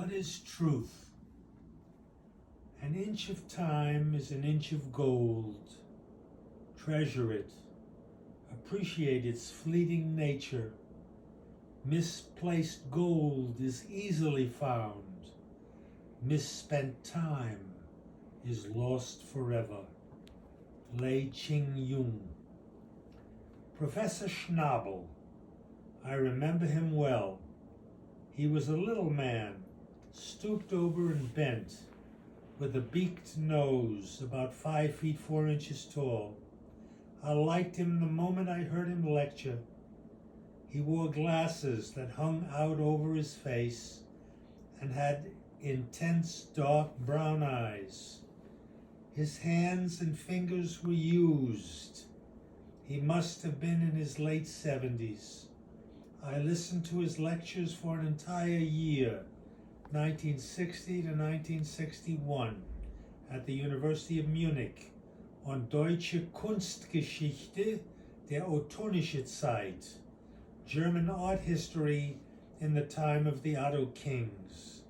What is truth? An inch of time is an inch of gold. Treasure it. Appreciate its fleeting nature. Misplaced gold is easily found. Misspent time is lost forever. Lei Ching-Jung. Professor Schnabel. I remember him well. He was a little man, stooped over and bent, with a beaked nose, about 5 feet 4 inches tall. I liked him the moment I heard him lecture. He wore glasses that hung out over his face and had intense dark brown eyes. His hands and fingers were used. He must have been in his late 70s. I listened to his lectures for an entire year, 1960 to 1961, at the University of Munich, on Deutsche Kunstgeschichte der Ottonische Zeit, German art history in the time of the Otto kings.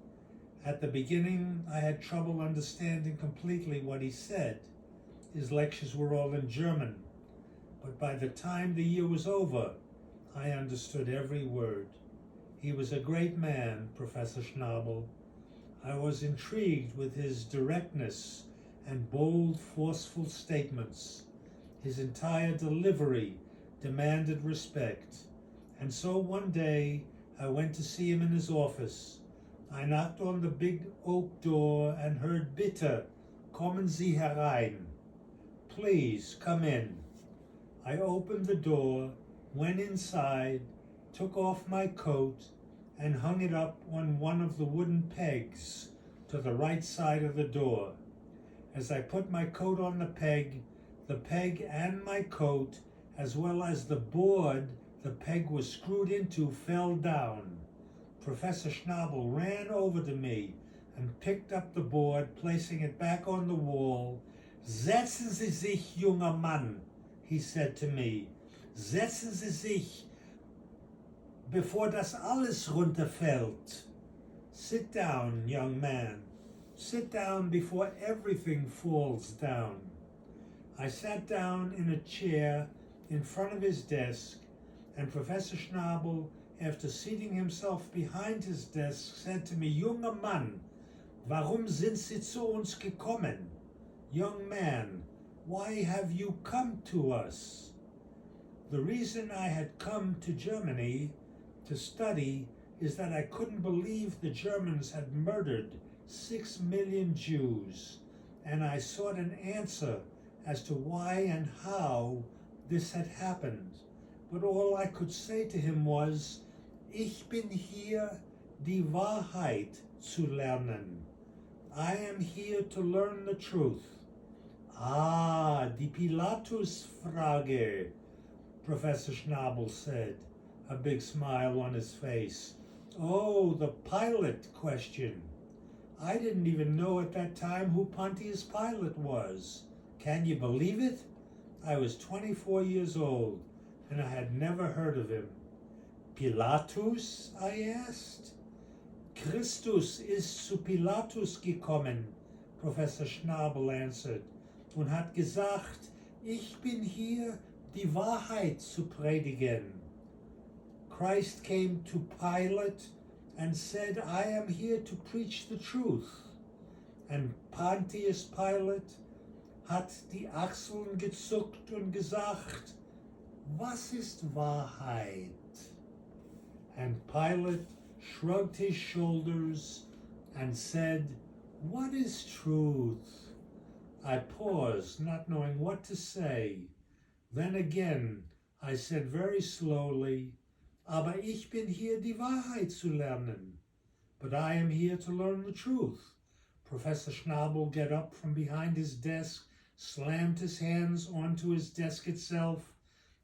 At the beginning, I had trouble understanding completely what he said. His lectures were all in German, but by the time the year was over, I understood every word. He was a great man, Professor Schnabel. I was intrigued with his directness and bold, forceful statements. His entire delivery demanded respect. And so one day, I went to see him in his office. I knocked on the big oak door and heard, "Bitte, kommen Sie herein." Please, come in. I opened the door, went inside, took off my coat, and hung it up on one of the wooden pegs to the right side of the door. As I put my coat on the peg and my coat, as well as the board the peg was screwed into, fell down. Professor Schnabel ran over to me and picked up the board, placing it back on the wall. "Setzen Sie sich, junger Mann," he said to me. "Setzen Sie sich, bevor das alles runterfällt." Sit down, young man. Sit down before everything falls down. I sat down in a chair in front of his desk, and Professor Schnabel, after seating himself behind his desk, said to me, "Junger Mann, warum sind Sie zu uns gekommen? Young man, why have you come to us?" The reason I had come to Germany to study is that I couldn't believe the Germans had murdered 6 million Jews, and I sought an answer as to why and how this had happened. But all I could say to him was, "Ich bin hier, die Wahrheit zu lernen." I am here to learn the truth. "Ah, die Pilatus-Frage," Professor Schnabel said, a big smile on his face. "Oh, the Pilate question. I didn't even know at that time who Pontius Pilate was. Can you believe it? I was 24 years old, and I had never heard of him." "Pilatus?" I asked. "Christus ist zu Pilatus gekommen," Professor Schnabel answered, "und hat gesagt, ich bin hier, die Wahrheit zu predigen." Christ came to Pilate and said, "I am here to preach the truth." And Pontius Pilate hat die Achseln gezuckt und gesagt, "Was ist Wahrheit?" And Pilate shrugged his shoulders and said, "What is truth?" I paused, not knowing what to say. Then again, I said very slowly, "Aber ich bin hier, die Wahrheit zu lernen." But I am here to learn the truth. Professor Schnabel got up from behind his desk, slammed his hands onto his desk itself,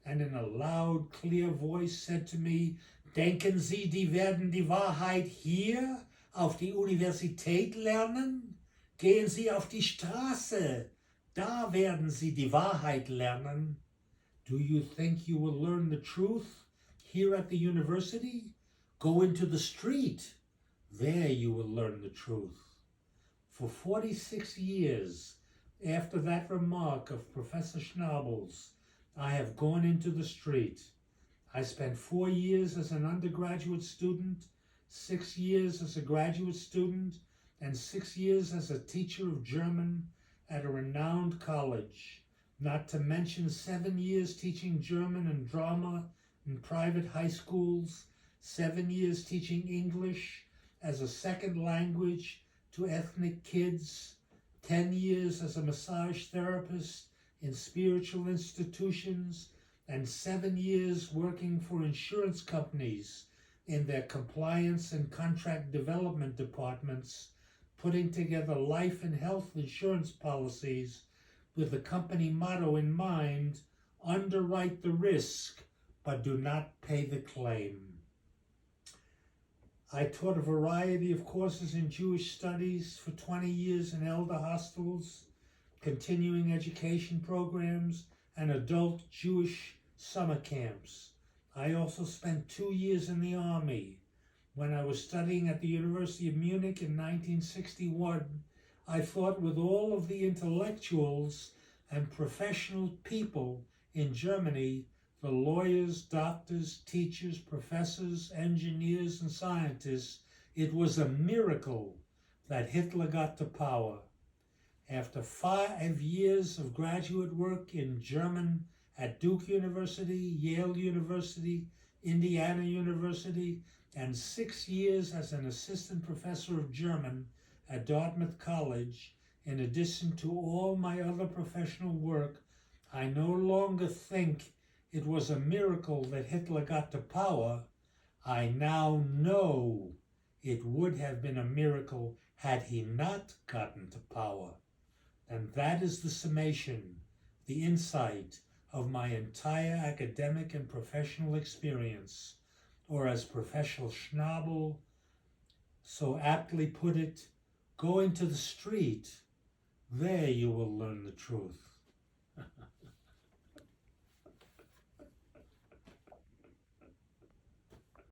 and in a loud, clear voice said to me, "Denken Sie, die werden die Wahrheit hier auf die Universität lernen? Gehen Sie auf die Straße, da werden Sie die Wahrheit lernen." "Do you think you will learn the truth here at the university? Go into the street. There you will learn the truth. For 46 years after that remark of Professor Schnabel's, I have gone into the street. I spent 4 years as an undergraduate student, 6 years as a graduate student, and 6 years as a teacher of German at a renowned college, not to mention 7 years teaching German and drama in private high schools, 7 years teaching English as a second language to ethnic kids, 10 years as a massage therapist in spiritual institutions, and 7 years working for insurance companies in their compliance and contract development departments, putting together life and health insurance policies with the company motto in mind: underwrite the risk, but do not pay the claim. I taught a variety of courses in Jewish studies for 20 years in elder hostels, continuing education programs, and adult Jewish summer camps. I also spent 2 years in the army. When I was studying at the University of Munich in 1961, I thought with all of the intellectuals and professional people in Germany, the lawyers, doctors, teachers, professors, engineers, and scientists, it was a miracle that Hitler got to power. After 5 years of graduate work in German at Duke University, Yale University, Indiana University, and 6 years as an assistant professor of German at Dartmouth College, in addition to all my other professional work, I no longer think it was a miracle that Hitler got to power. I now know it would have been a miracle had he not gotten to power. And that is the summation, the insight of my entire academic and professional experience, or as Professor Schnabel so aptly put it, go into the street, there you will learn the truth.